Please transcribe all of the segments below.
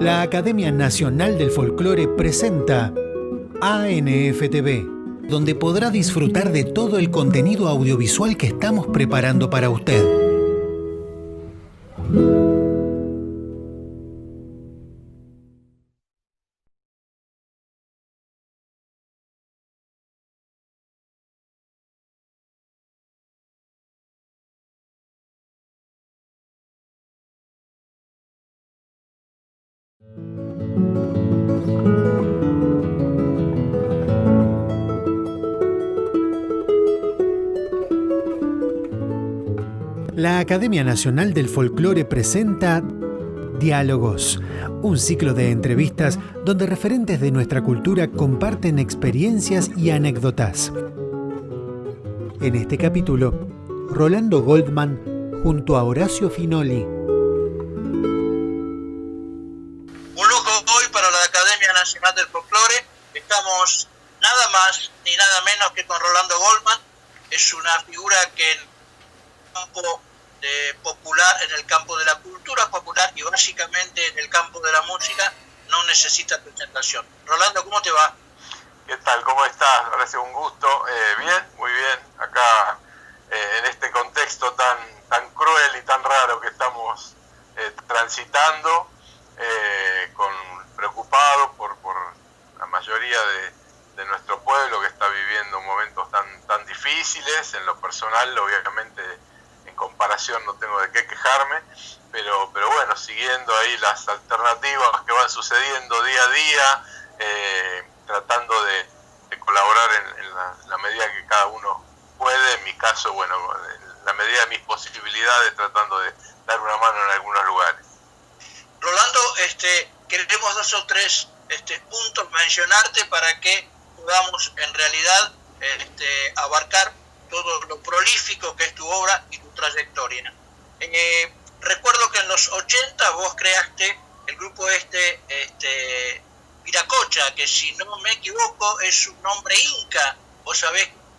La Academia Nacional del Folclore presenta ANFTV, donde podrá disfrutar de todo el contenido audiovisual que estamos preparando para usted. La Academia Nacional del Folclore presenta Diálogos, un ciclo de entrevistas donde referentes de nuestra cultura comparten experiencias y anécdotas. En este capítulo, Rolando Goldman junto a Horacio Finoli. Un lujo hoy para la Academia Nacional del Folclore. Estamos nada más ni nada menos que con Rolando Goldman. Es una figura que en el campo popular, en el campo de la cultura popular y básicamente en el campo de la música no necesita presentación. Rolando, ¿cómo te va? ¿Qué tal? ¿Cómo estás? Horacio, un gusto. Bien, muy bien. Acá en este contexto tan cruel y tan raro que estamos transitando, preocupado por la mayoría de nuestro pueblo que está viviendo momentos tan difíciles. En lo personal, obviamente, en comparación no tengo de qué quejarme, pero bueno, siguiendo ahí las alternativas que van sucediendo día a día, tratando de colaborar en la medida que cada uno puede. En mi caso, bueno, en la medida de mis posibilidades, tratando de dar una mano en algunos lugares. Rolando, queremos 2 o 3 puntos mencionarte para que podamos en realidad abarcar todo lo prolífico que es tu obra y tu trayectoria. Recuerdo que en los 80 vos creaste el grupo Viracocha, que si no me equivoco es un nombre inca. Vos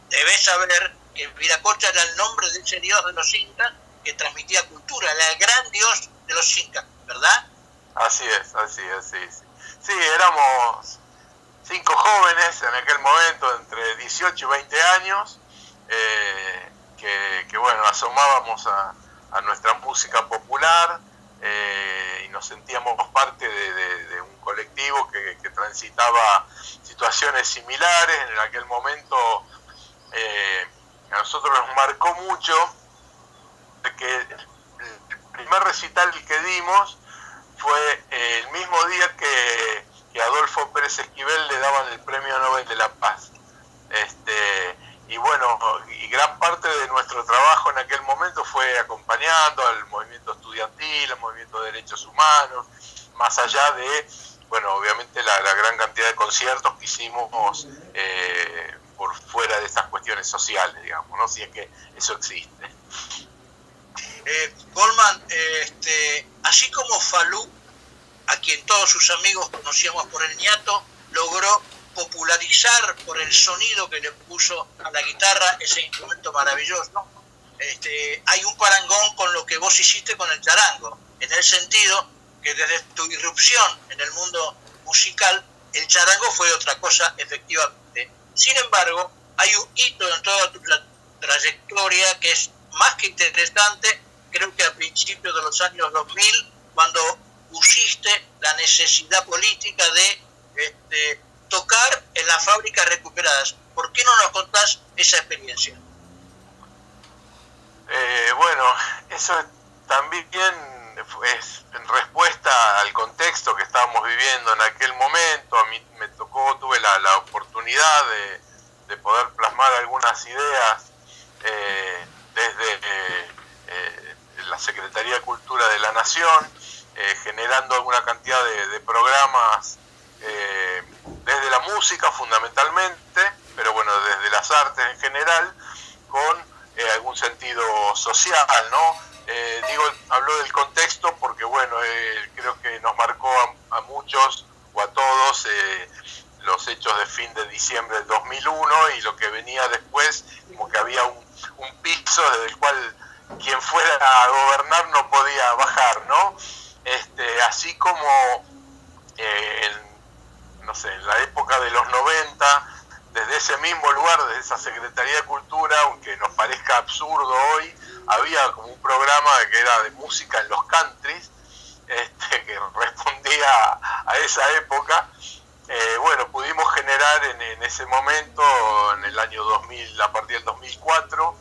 debés saber que Viracocha era el nombre de ese dios de los incas que transmitía cultura, era el gran dios de los incas, ¿verdad? Así es. Sí, éramos 5 jóvenes en aquel momento, entre 18 y 20 años, que bueno, asomábamos a nuestra música popular y nos sentíamos parte de un colectivo que transitaba situaciones similares. En aquel momento a nosotros nos marcó mucho que el primer recital que dimos fue el mismo día que Adolfo Pérez Esquivel le daban el Premio Nobel de la Paz. Y bueno, y gran parte de nuestro trabajo en aquel momento fue acompañando al movimiento estudiantil, al movimiento de derechos humanos, más allá de, bueno, obviamente la gran cantidad de conciertos que hicimos por fuera de estas cuestiones sociales, digamos, ¿no? Si es que eso existe. Goldman, así como Falú, a quien todos sus amigos conocíamos por el ñato, logró popularizar por el sonido que le puso a la guitarra, ese instrumento maravilloso. Hay un parangón con lo que vos hiciste con el charango, en el sentido que desde tu irrupción en el mundo musical, el charango fue otra cosa efectivamente. Sin embargo, hay un hito en toda tu trayectoria que es más que interesante. Creo que a principios de los años 2000, cuando pusiste la necesidad política de tocar en las fábricas recuperadas. ¿Por qué no nos contás esa experiencia? Bueno, eso también es en respuesta al contexto que estábamos viviendo en aquel momento. A mí tuve la oportunidad de poder plasmar algunas ideas desde la Secretaría de Cultura de la Nación, generando alguna cantidad de programas desde la música fundamentalmente, pero bueno, desde las artes en general, con algún sentido social, ¿no? Hablo del contexto porque bueno, creo que nos marcó a muchos o a todos los hechos de fin de diciembre del 2001 y lo que venía después, como que había un piso desde el cual quien fuera a gobernar no podía bajar, ¿no? Así como en la época de los 90, desde ese mismo lugar, desde esa Secretaría de Cultura, aunque nos parezca absurdo hoy, había como un programa que era de música en los countries, que respondía a esa época. Bueno, pudimos generar en ese momento, en el año 2000, a partir del 2004,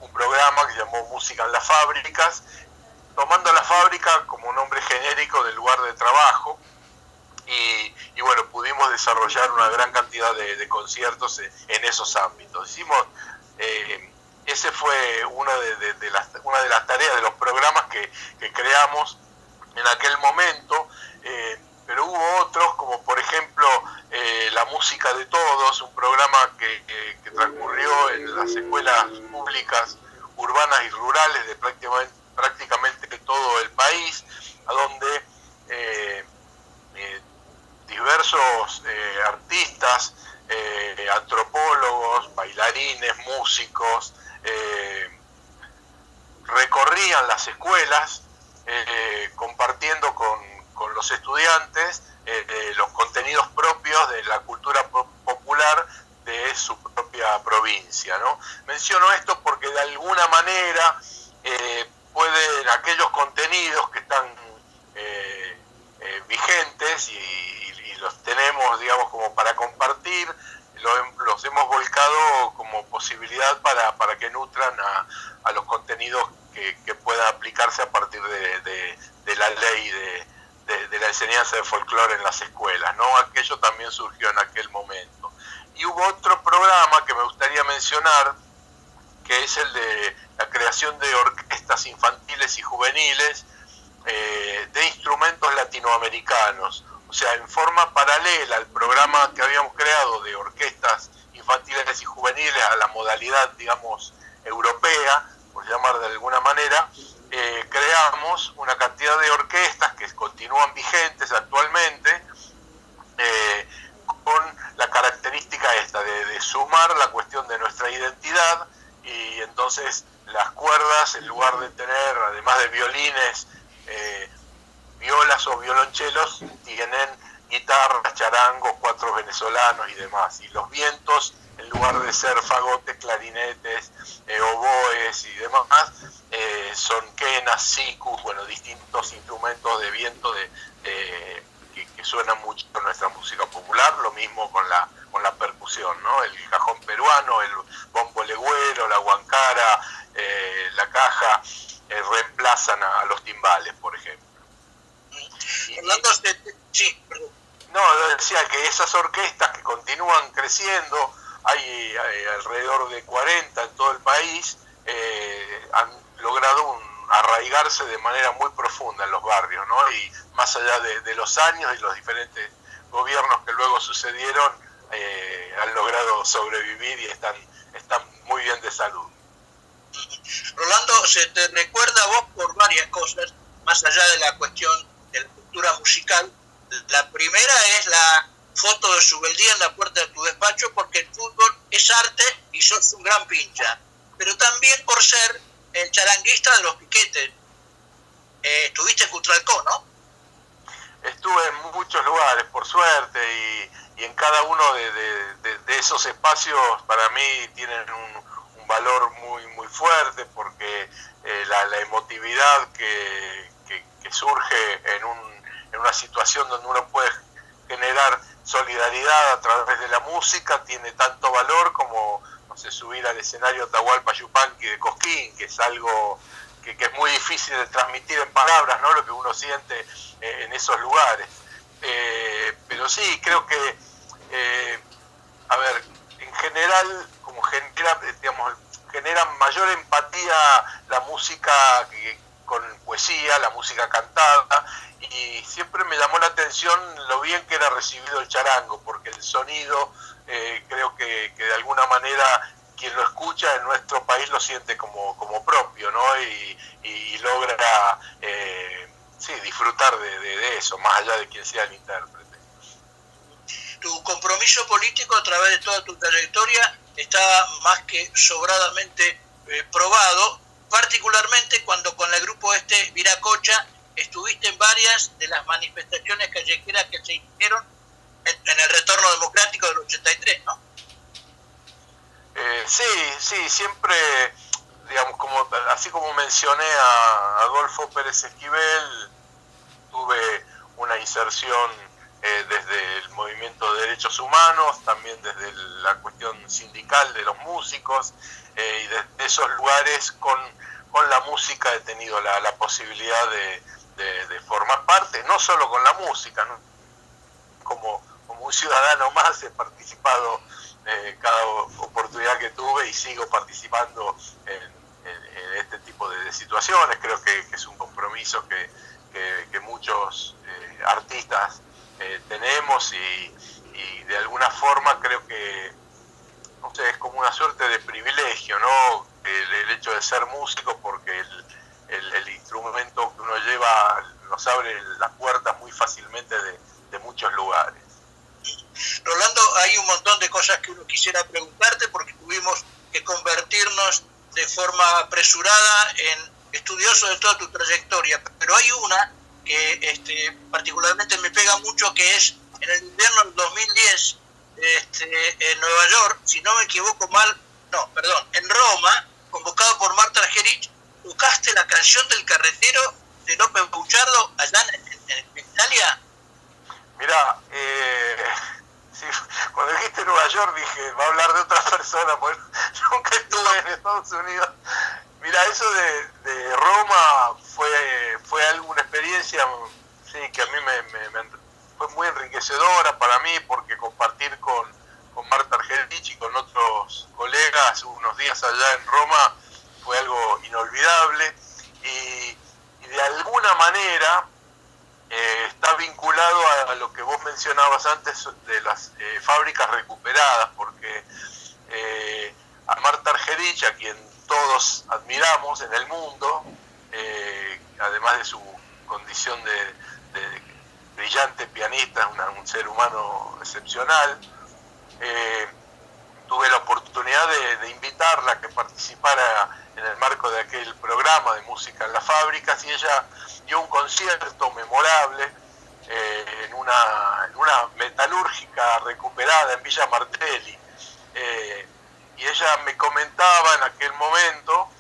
un programa que se llamó Música en las Fábricas, tomando la fábrica como un nombre genérico del lugar de trabajo. Y bueno, pudimos desarrollar una gran cantidad de conciertos en esos ámbitos. Ese fue una de las tareas de los programas que creamos en aquel momento, pero hubo otros, como por ejemplo La Música de Todos, un programa que transcurrió en las escuelas públicas urbanas y rurales de prácticamente todo el país, a donde diversos artistas, antropólogos, bailarines, músicos, recorrían las escuelas compartiendo con los estudiantes los contenidos propios de la cultura popular de su propia provincia, ¿no? Menciono esto porque de alguna manera pueden aquellos contenidos que están vigentes y los tenemos, digamos, como para compartir, los hemos volcado como posibilidad para que nutran a los contenidos que puedan aplicarse a partir de la ley de la enseñanza de folclore en las escuelas, ¿no? Aquello también surgió en aquel momento. Y hubo otro programa que me gustaría mencionar, que es el de la creación de orquestas infantiles y juveniles de instrumentos latinoamericanos. O sea, en forma paralela al programa que habíamos creado de orquestas infantiles y juveniles a la modalidad, digamos, europea, por llamar de alguna manera, creamos una cantidad de orquestas que continúan vigentes actualmente, con la característica esta de sumar la cuestión de nuestra identidad, y entonces las cuerdas, en lugar de tener, además de violines, violas o violonchelos, tienen guitarras, charangos, cuatros venezolanos y demás. Y los vientos, en lugar de ser fagotes, clarinetes, oboes y demás, son quenas, sicus, bueno, distintos instrumentos de viento que suenan mucho en nuestra música popular. Lo mismo con la percusión, ¿no? El cajón peruano, el bombo legüero, la guancara, la caja, reemplazan a los timbales, por ejemplo. Sí, perdón. No, decía que esas orquestas que continúan creciendo, hay alrededor de 40 en todo el país, han logrado arraigarse de manera muy profunda en los barrios, ¿no? Y más allá de los años y los diferentes gobiernos que luego sucedieron, han logrado sobrevivir y están muy bien de salud. Rolando, se te recuerda a vos por varias cosas, más allá de la cuestión de la cultura musical. La primera es la foto de Subeldía en la puerta de tu despacho, porque el fútbol es arte y sos un gran pincha, pero también por ser el charanguista de los piquetes. Estuviste en Cutralcó, ¿no? Estuve en muchos lugares, por suerte, y en cada uno de esos espacios para mí tienen un valor muy muy fuerte, porque la emotividad que surge en una situación donde uno puede generar solidaridad a través de la música tiene tanto valor como, no sé, subir al escenario Atahualpa Yupanqui de Cosquín, que es algo que es muy difícil de transmitir en palabras, ¿no? Lo que uno siente en esos lugares. Pero sí, creo que, en general, como genera mayor empatía la música con poesía, la música cantada, y siempre me llamó la atención lo bien que era recibido el charango, porque el sonido, creo que de alguna manera quien lo escucha en nuestro país lo siente como propio, ¿no? Y logra disfrutar de eso, más allá de quien sea el intérprete. Tu compromiso político a través de toda tu trayectoria está más que sobradamente probado, particularmente cuando con el grupo Viracocha estuviste en varias de las manifestaciones callejeras que se hicieron en el retorno democrático del 83, ¿no? Sí, siempre, digamos, así como mencioné a Adolfo Pérez Esquivel, tuve una inserción desde el movimiento de derechos humanos, también desde la cuestión sindical de los músicos, y desde esos lugares con la música he tenido la posibilidad de formar parte, no solo con la música, ¿no? Como un ciudadano más he participado cada oportunidad que tuve y sigo participando en este tipo de situaciones. Creo que es un compromiso que muchos artistas tenemos y de alguna forma creo que, no sé, es como una suerte de privilegio, ¿no? El hecho de ser músico, porque el instrumento que uno lleva nos abre las puertas muy fácilmente de muchos lugares. Rolando, hay un montón de cosas que uno quisiera preguntarte porque tuvimos que convertirnos de forma apresurada en estudiosos de toda tu trayectoria, pero hay una que particularmente me pega mucho, que es en el invierno del 2010 en Nueva York, si no me equivoco en Roma, convocado por Marta Argerich, tocaste la canción del carretero de López Buchardo allá en Italia. Mirá, sí, cuando dijiste Nueva York dije, va a hablar de otra persona, porque nunca estuve en Estados Unidos. Mirá, eso de Roma fue alguna experiencia, sí, que a mí me fue muy enriquecedora para mí, porque compartir con Marta Argerich y con otros colegas unos días allá en Roma fue algo inolvidable, y de alguna manera está vinculado a lo que vos mencionabas antes de las fábricas recuperadas, porque a Marta Argerich, a quien todos admiramos en el mundo, además de su condición de brillante pianista, un ser humano excepcional, tuve la oportunidad de invitarla a que participara en el marco de aquel programa de música en las fábricas, y ella dio un concierto memorable en una metalúrgica recuperada en Villa Martelli, y ella me comentaba en aquel momento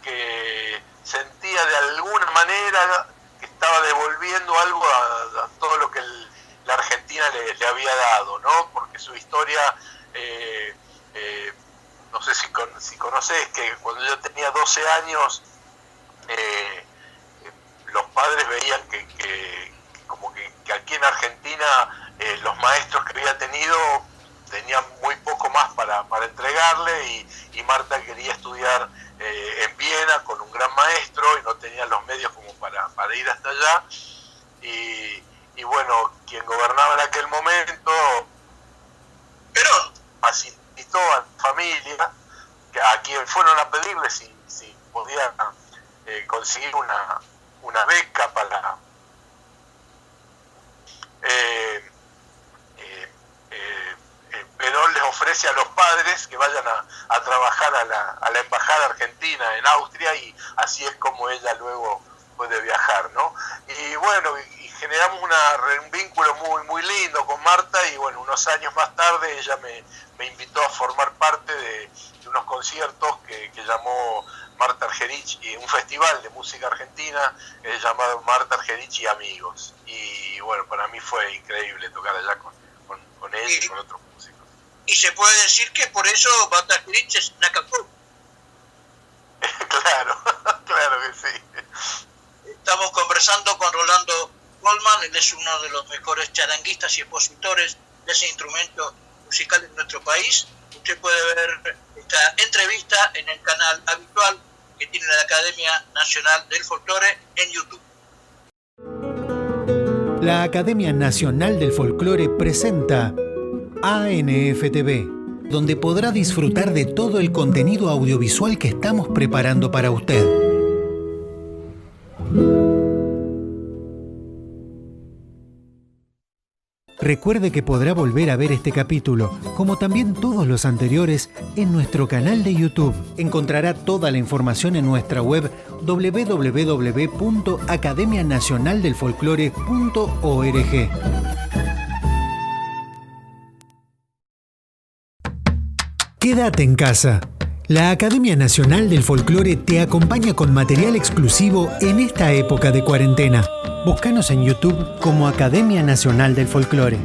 que sentía de alguna manera que estaba devolviendo algo a todo lo que la Argentina le había dado, ¿no? Porque su historia, no sé si conocés, que cuando yo tenía 12 años, los padres veían que aquí en Argentina los maestros que había tenido tenían muy poco más para entregarle, y Marta quería estudiar en Viena con un gran maestro y no tenía los medios como para ir hasta allá, y bueno, quien gobernaba en aquel momento, Perón, facilitó a la familia, a quien fueron a pedirle si podían conseguir una beca para Perón les ofrece a los padres que vayan a trabajar a la embajada argentina en Austria, y así es como ella luego puede viajar, ¿no? Y bueno, y generamos un vínculo muy muy lindo con Marta, y bueno, unos años más tarde ella me invitó a formar parte de unos conciertos que llamó Marta Argerich, y un festival de música argentina llamado Marta Argerich y Amigos, y bueno, para mí fue increíble tocar allá con ella y con otros músicos. Y se puede decir que por eso Marta Argerich es Nacapú. Claro, claro que sí. Estamos conversando con Rolando Goldman, él es uno de los mejores charanguistas y expositores de ese instrumento musical en nuestro país. Usted puede ver esta entrevista en el canal habitual que tiene la Academia Nacional del Folclore en YouTube. La Academia Nacional del Folclore presenta ANFTV, donde podrá disfrutar de todo el contenido audiovisual que estamos preparando para usted. Recuerde que podrá volver a ver este capítulo, como también todos los anteriores, en nuestro canal de YouTube. Encontrará toda la información en nuestra web www.academianacionaldelfolclore.org. Quédate en casa. La Academia Nacional del Folclore te acompaña con material exclusivo en esta época de cuarentena. Búscanos en YouTube como Academia Nacional del Folclore.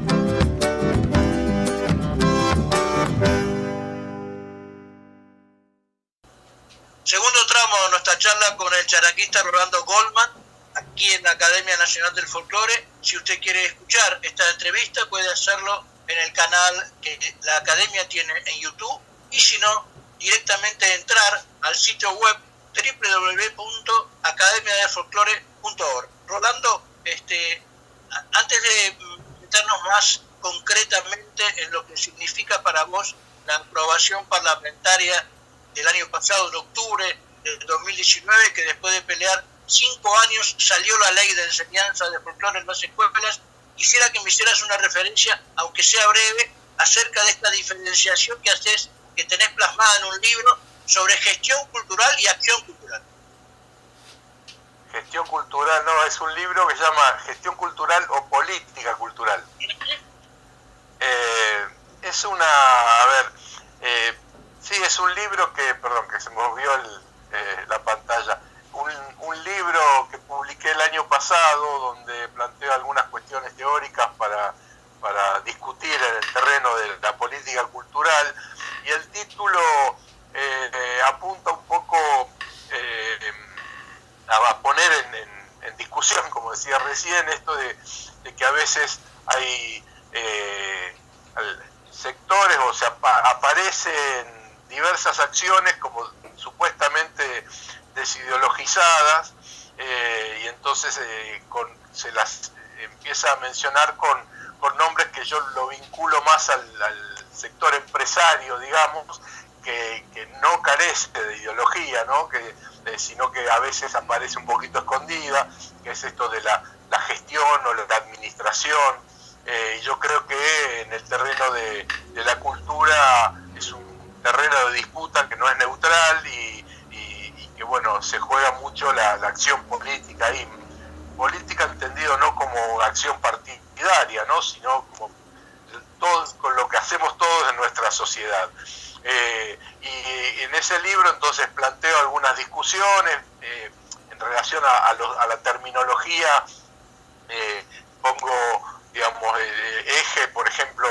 Segundo tramo de nuestra charla con el charanguista Rolando Goldman, aquí en la Academia Nacional del Folclore. Si usted quiere escuchar esta entrevista, puede hacerlo en el canal que la Academia tiene en YouTube, y si no, directamente entrar al sitio web www.academiadelfolclore.org. Rolando, antes de meternos más concretamente en lo que significa para vos la aprobación parlamentaria del año pasado, de octubre del 2019, que después de pelear 5 años salió la ley de enseñanza de folclore en las escuelas, quisiera que me hicieras una referencia, aunque sea breve, acerca de esta diferenciación que haces, que tenés plasmada en un libro sobre gestión cultural y acción cultural. Gestión cultural, no, es un libro que se llama Gestión Cultural o Política Cultural. Es es un libro que se me movió la pantalla. Un libro que publiqué el año pasado, donde planteo algunas cuestiones teóricas para discutir en el terreno de la política cultural, y el título apunta un poco a poner en discusión, como decía recién, esto de que a veces hay sectores, o sea, aparecen diversas acciones como supuestamente desideologizadas, y entonces se las empieza a mencionar con nombres que yo lo vinculo más al sector empresario, digamos, que no carece de ideología, ¿no? Sino que a veces aparece un poquito escondida, que es esto de la gestión o la administración. Yo creo que en el terreno de la cultura es un terreno de disputa que no es neutral, y que bueno, se juega mucho la acción política ahí. Política entendido no como acción partidaria, ¿no? Sino como todo, con lo que hacemos todos en nuestra sociedad. Y en ese libro entonces planteo algunas discusiones en relación a la terminología. Pongo, digamos, eje, por ejemplo,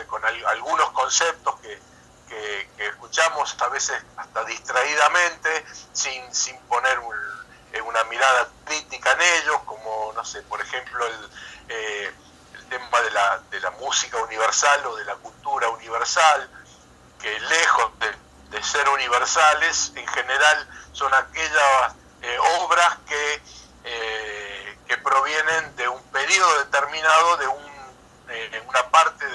con algunos conceptos que escuchamos a veces hasta distraídamente, sin poner una mirada crítica en ellos, como, por ejemplo, el tema de la música universal o de la cultura universal, que lejos de ser universales, en general son aquellas obras que provienen de un periodo determinado, de una parte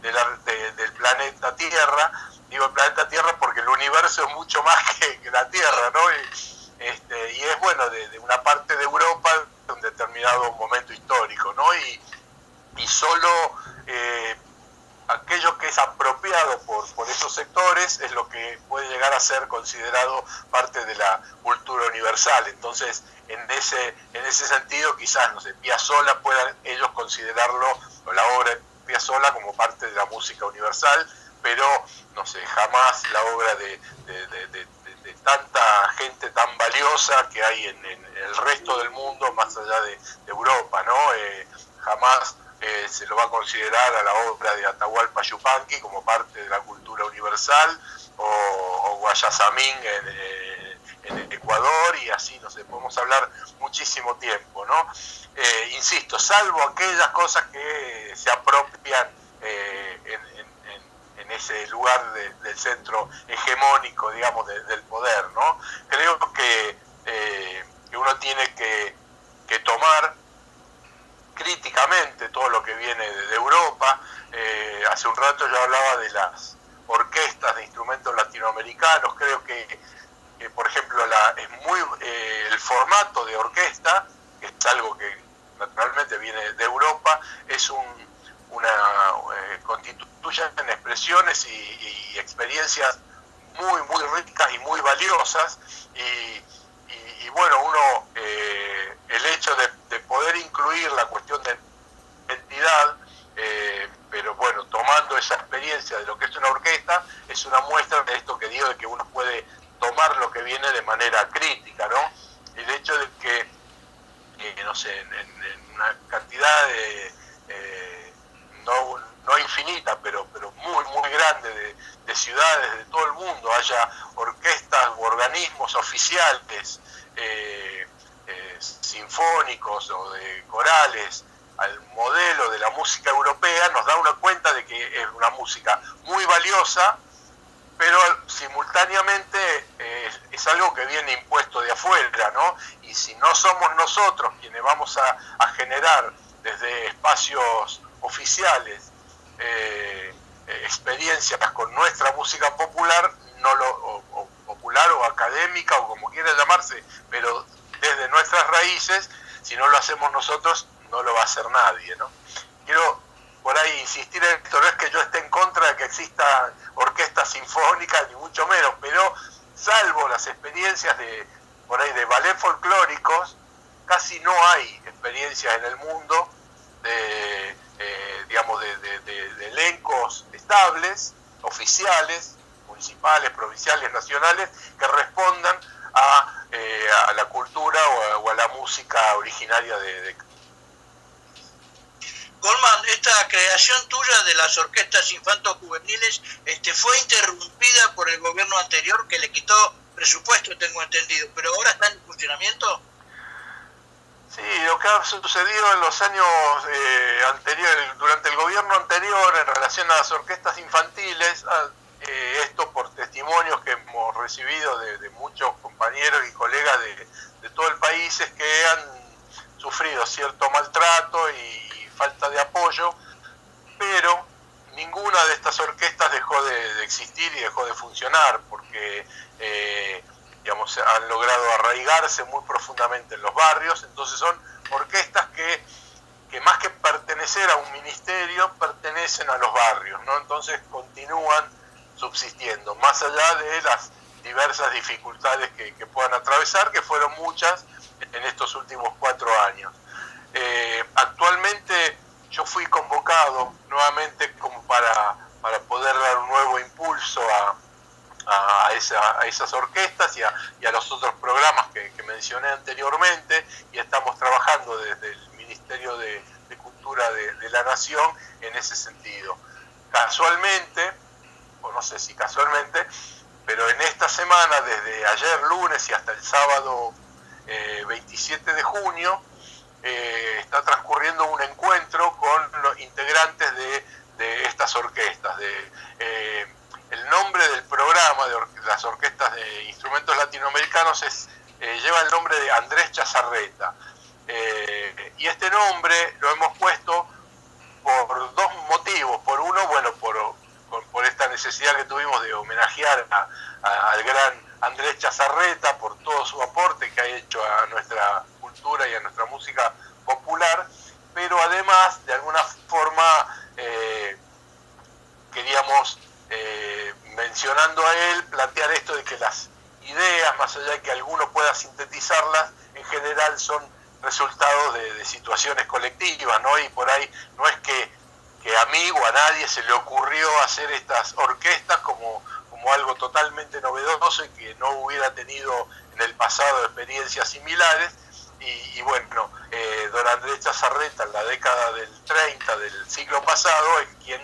del planeta Tierra. Digo el planeta Tierra porque el universo es mucho más que la Tierra, ¿no? Y es bueno, de una parte de Europa, de un determinado momento histórico, ¿no? Y solo aquello que es apropiado por esos sectores es lo que puede llegar a ser considerado parte de la cultura universal. Entonces, en ese sentido, quizás, Piazzolla puedan ellos considerarlo, o la obra de Piazzolla, como parte de la música universal, pero, jamás la obra de tanta gente tan valiosa que hay en el resto del mundo, más allá de Europa, ¿no? Jamás se lo va a considerar a la obra de Atahualpa Yupanqui como parte de la cultura universal, o Guayasamín en Ecuador, y así, podemos hablar muchísimo tiempo, ¿no? Insisto, salvo aquellas cosas que se apropian en ese lugar del centro hegemónico, digamos, del poder, ¿no? Creo que uno tiene que tomar críticamente todo lo que viene de Europa. Hace un rato yo hablaba de las orquestas de instrumentos latinoamericanos. Creo que por ejemplo, es muy el formato de orquesta, que es algo que naturalmente fundamentalmente viene de Europa, constituyen expresiones y experiencias muy, muy ricas y muy valiosas, y bueno, uno, el hecho de poder incluir la cuestión de identidad, pero bueno, tomando esa experiencia de lo que es una orquesta, es una muestra de esto que digo, de que uno puede tomar lo que viene de manera crítica, ¿no? El hecho de que, no sé, en una cantidad no infinita, pero muy, muy grande de ciudades de todo el mundo haya orquestas u organismos oficiales, sinfónicos o de corales, al modelo de la música europea, nos da una cuenta de que es una música muy valiosa, pero simultáneamente es algo que viene impuesto de afuera, ¿no? Y si no somos nosotros quienes vamos a generar desde espacios oficiales experiencias con nuestra música popular, o popular o académica o como quiera llamarse, pero desde nuestras raíces, si no lo hacemos nosotros, no lo va a hacer nadie, ¿no? Quiero por ahí insistir en esto, no es que yo esté en contra de que existan orquestas sinfónicas, ni mucho menos, pero salvo las experiencias por ahí de ballet folclóricos, casi no hay experiencias en el mundo de elencos estables, oficiales, municipales, provinciales, nacionales, que respondan a la cultura o a la música originaria de Goldman, esta creación tuya de las orquestas infanto-juveniles fue interrumpida por el gobierno anterior, que le quitó presupuesto, tengo entendido, pero ahora está en funcionamiento. Sí, lo que ha sucedido en los años anteriores, durante el gobierno anterior, en relación a las orquestas infantiles, esto por testimonios que hemos recibido de muchos compañeros y colegas de todo el país, es que han sufrido cierto maltrato y falta de apoyo, pero ninguna de estas orquestas dejó de existir y dejó de funcionar, porque han logrado arraigarse muy profundamente en los barrios. Entonces son orquestas que más que pertenecer a un ministerio, pertenecen a los barrios, ¿no? Entonces continúan subsistiendo, más allá de las diversas dificultades que puedan atravesar, que fueron muchas en estos últimos 4 años. Actualmente yo fui convocado nuevamente como para poder dar un nuevo impulso a esas orquestas y a los otros programas que mencioné anteriormente, y estamos trabajando desde el Ministerio de Cultura de la Nación en ese sentido. Casualmente, o no sé si casualmente, pero en esta semana, desde ayer lunes y hasta el sábado 27 de junio, está transcurriendo un encuentro con los integrantes de estas orquestas. El nombre del programa de las orquestas de instrumentos latinoamericanos lleva el nombre de Andrés Chazarreta. Y este nombre lo hemos puesto por 2 motivos. Por uno, bueno, por esta necesidad que tuvimos de homenajear al gran Andrés Chazarreta por todo su aporte que ha hecho a nuestra cultura y a nuestra música popular, pero además, de alguna forma, queríamos, mencionando a él, plantear esto de que las ideas, más allá de que alguno pueda sintetizarlas, en general son resultados de situaciones colectivas, ¿no? Y por ahí no es que a mí o a nadie se le ocurrió hacer estas orquestas como algo totalmente novedoso y que no hubiera tenido en el pasado experiencias similares. Y bueno, don Andrés Chazarreta, en la década del 30 del siglo pasado, es quien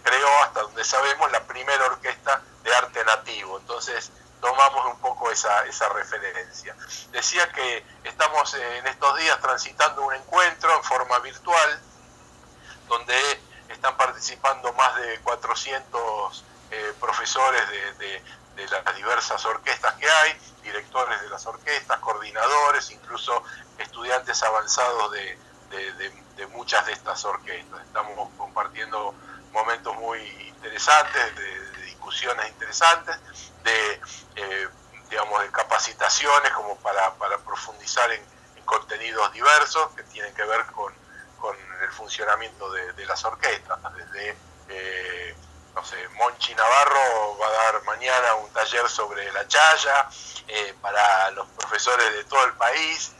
creó, hasta donde sabemos, la primera orquesta de arte nativo. Entonces tomamos un poco esa referencia. Decía que estamos en estos días transitando un encuentro en forma virtual, donde están participando más de 400 profesores de las diversas orquestas que hay, directores de las orquestas, coordinadores, incluso estudiantes avanzados de muchas de estas orquestas. Estamos compartiendo momentos muy interesantes, de discusiones interesantes, de capacitaciones como para profundizar en contenidos diversos que tienen que ver con con el funcionamiento de las orquestas, desde, no sé, Monchi Navarro va a dar mañana un taller sobre la chaya para los profesores de todo el país,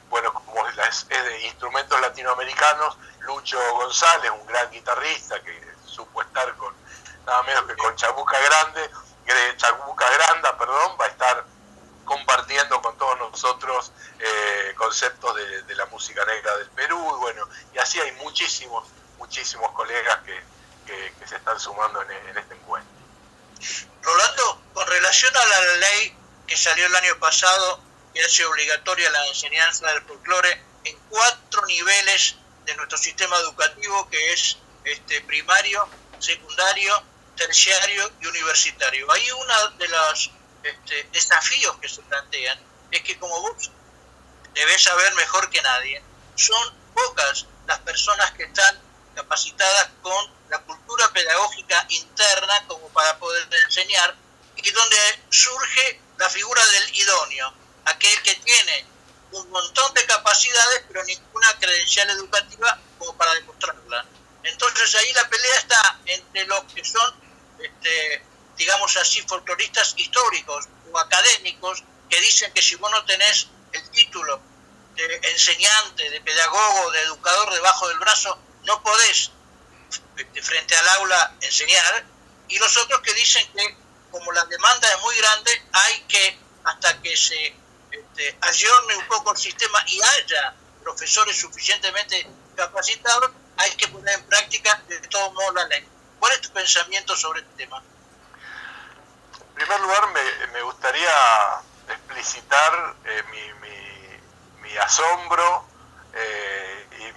bueno, como es de instrumentos latinoamericanos, Lucho González, un gran guitarrista que supo estar con nada menos que con Chabuca Granda, va a estar compartiendo con todos nosotros conceptos de la música negra del Perú, y bueno, y así hay muchísimos colegas que se están sumando en este encuentro. Rolando, con relación a la ley que salió el año pasado, que hace obligatoria la enseñanza del folclore en 4 niveles de nuestro sistema educativo, que es primario, secundario, terciario y universitario. Hay uno de los desafíos que se plantean, es que, como vos debés saber mejor que nadie, son pocas las personas que están capacitadas con la cultura pedagógica interna como para poder enseñar, y donde surge la figura del idóneo, aquel que tiene un montón de capacidades pero ninguna credencial educativa como para demostrarla. Entonces ahí la pelea está entre los que son, digamos así, folcloristas históricos o académicos, que dicen que si vos no tenés el título de enseñante, de pedagogo, de educador debajo del brazo, no podés frente al aula enseñar, y los otros que dicen que como la demanda es muy grande, hay que, hasta que se ayorne un poco el sistema y haya profesores suficientemente capacitados, hay que poner en práctica de todos modos la ley. ¿Cuál es tu pensamiento sobre este tema? En primer lugar, me gustaría explicitar mi asombro y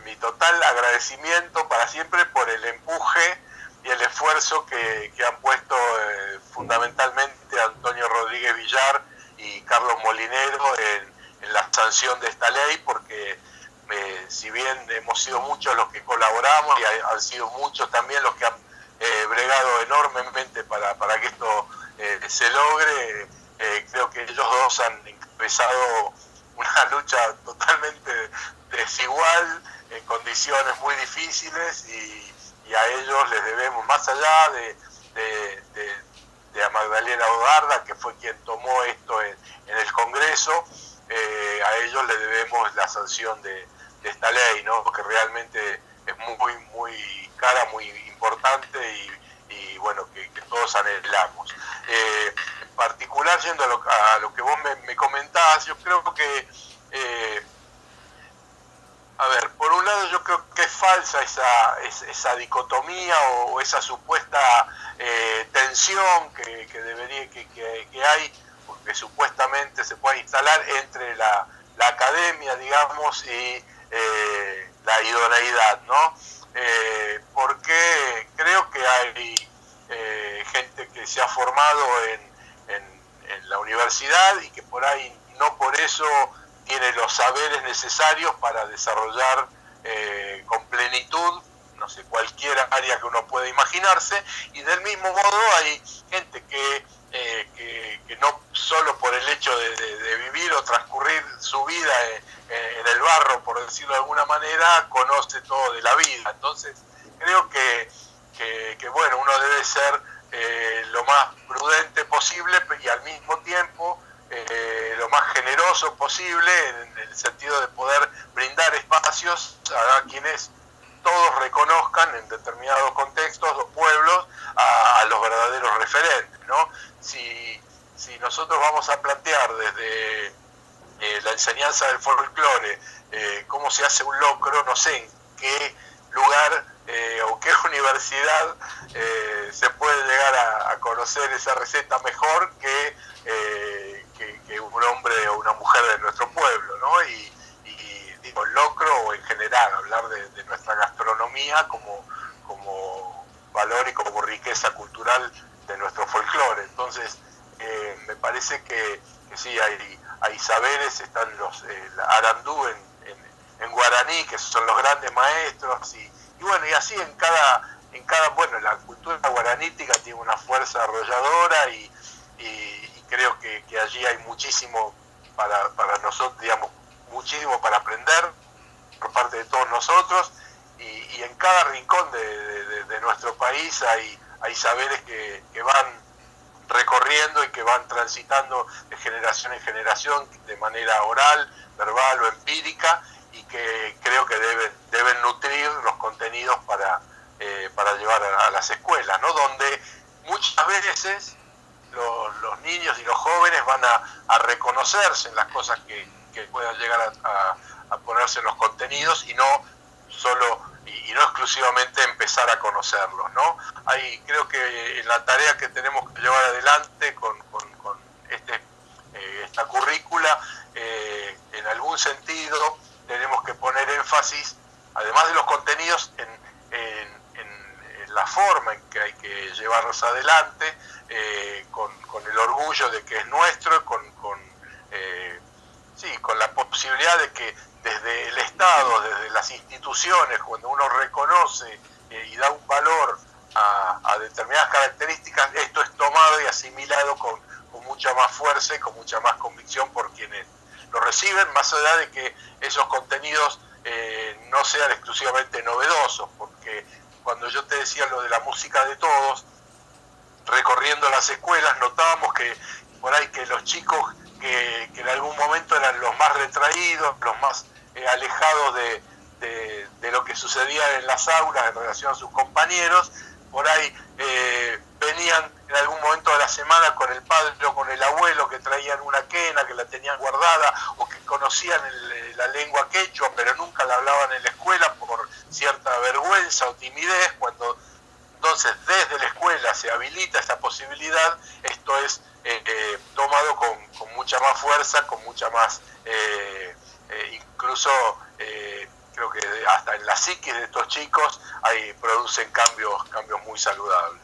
mi total agradecimiento para siempre por el empuje y el esfuerzo que han puesto fundamentalmente Antonio Rodríguez Villar y Carlos Molinero en la sanción de esta ley, porque si bien hemos sido muchos los que colaboramos y han sido muchos también los que han bregado enormemente para que esto se logre, creo que ellos dos han encabezado una lucha totalmente desigual, en condiciones muy difíciles, y a ellos les debemos, más allá de a Magdalena Odarda, que fue quien tomó esto en el Congreso, a ellos les debemos la sanción de esta ley, ¿no? Que realmente es muy, muy cara, muy importante, y bueno, que todos anhelamos. En particular, yendo a lo que vos me comentabas, yo creo que por un lado yo creo que es falsa esa dicotomía o esa supuesta tensión que hay, porque supuestamente se puede instalar entre la academia, digamos, y la idoneidad, ¿no? Porque creo que hay gente que se ha formado en la universidad y que por ahí no por eso tiene los saberes necesarios para desarrollar con plenitud, no sé, cualquier área que uno pueda imaginarse, y del mismo modo hay gente que no solo por el hecho de vivir o transcurrir su vida en el barro, por decirlo de alguna manera, conoce todo de la vida. Entonces creo que bueno, uno debe ser lo más prudente posible y al mismo tiempo lo más generoso posible, en el sentido de poder brindar espacios a quienes todos reconozcan en determinados contextos o pueblos a los verdaderos referentes, ¿no? Si nosotros vamos a plantear desde la enseñanza del folclore cómo se hace un locro, no sé en qué lugar o qué universidad se puede llegar a conocer esa receta mejor que un hombre o una mujer de nuestro pueblo, ¿no? Y digo, locro o en general, hablar de nuestra gastronomía como valor y como riqueza cultural de nuestro folclore. Entonces, me parece que sí, hay saberes, están los arandú en guaraní, que son los grandes maestros, y bueno, y así en cada bueno, la cultura guaranítica tiene una fuerza arrolladora, y creo que allí hay muchísimo para nosotros, digamos, muchísimo para aprender por parte de todos nosotros, y en cada rincón de nuestro país hay saberes que van recorriendo y que van transitando de generación en generación de manera oral, verbal o empírica, y que creo que deben nutrir los contenidos para llevar a las escuelas, ¿no? Donde muchas veces los niños y los jóvenes van a reconocerse en las cosas que puedan llegar a ponerse en los contenidos, y no solo y no exclusivamente empezar a conocerlos, ¿no? Creo que en la tarea que tenemos que llevar adelante con esta currícula, en algún sentido tenemos que poner énfasis, además de los contenidos, en la forma en que hay que llevarlos adelante, con el orgullo de que es nuestro, con la posibilidad de que desde el Estado, desde las instituciones, cuando uno reconoce y da un valor a determinadas características, esto es tomado y asimilado con mucha más fuerza y con mucha más convicción por quienes lo reciben, más allá de que esos contenidos no sean exclusivamente novedosos, porque cuando yo te decía lo de la música de todos, recorriendo las escuelas notábamos que por ahí que los chicos que en algún momento eran los más retraídos, los más alejados de lo que sucedía en las aulas en relación a sus compañeros, por ahí venían en algún momento de la semana con el padre o con el abuelo, que traían una quena, que la tenían guardada, o que conocían la lengua quechua, pero nunca la hablaban en la escuela por cierta vergüenza o timidez. Cuando entonces desde la escuela se habilita esa posibilidad, esto es tomado con mucha más fuerza, con mucha más, incluso creo que hasta en la psiquis de estos chicos producen cambios muy saludables.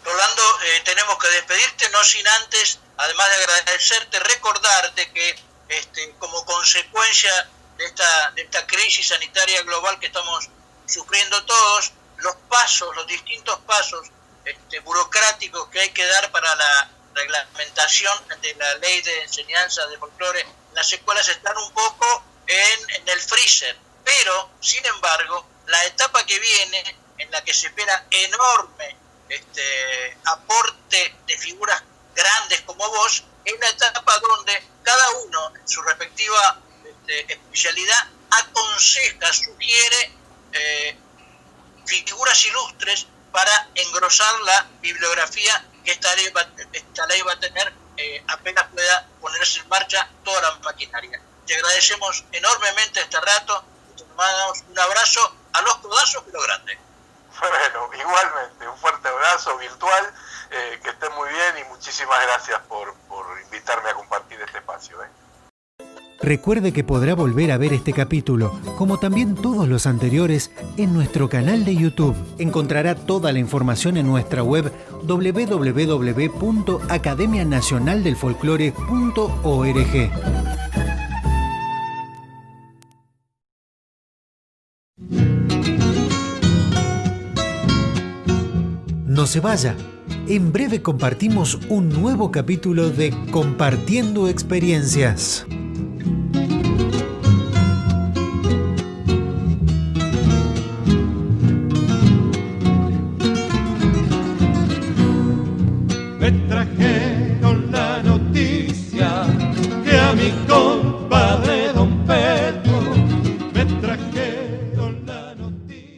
Rolando, tenemos que despedirte, no sin antes, además de agradecerte, recordarte que como consecuencia de esta crisis sanitaria global que estamos sufriendo todos, los distintos pasos burocráticos que hay que dar para la reglamentación de la ley de enseñanza de folclore en las escuelas están un poco en el freezer, pero sin embargo la etapa que viene, en la que se espera enorme aporte de figuras grandes como vos, es la etapa donde cada uno en su respectiva especialidad aconseja, sugiere figuras ilustres para engrosar la bibliografía que esta ley va a tener apenas pueda ponerse en marcha toda la maquinaria. Te agradecemos enormemente este rato, te mandamos un abrazo a los codazos pero grandes. Bueno, igualmente, un fuerte abrazo virtual, que estén muy bien y muchísimas gracias por invitarme a compartir este espacio. Recuerde que podrá volver a ver este capítulo, como también todos los anteriores, en nuestro canal de YouTube. Encontrará toda la información en nuestra web www.academianacionaldelfolclore.org. No se vaya. En breve compartimos un nuevo capítulo de Compartiendo Experiencias. Me traje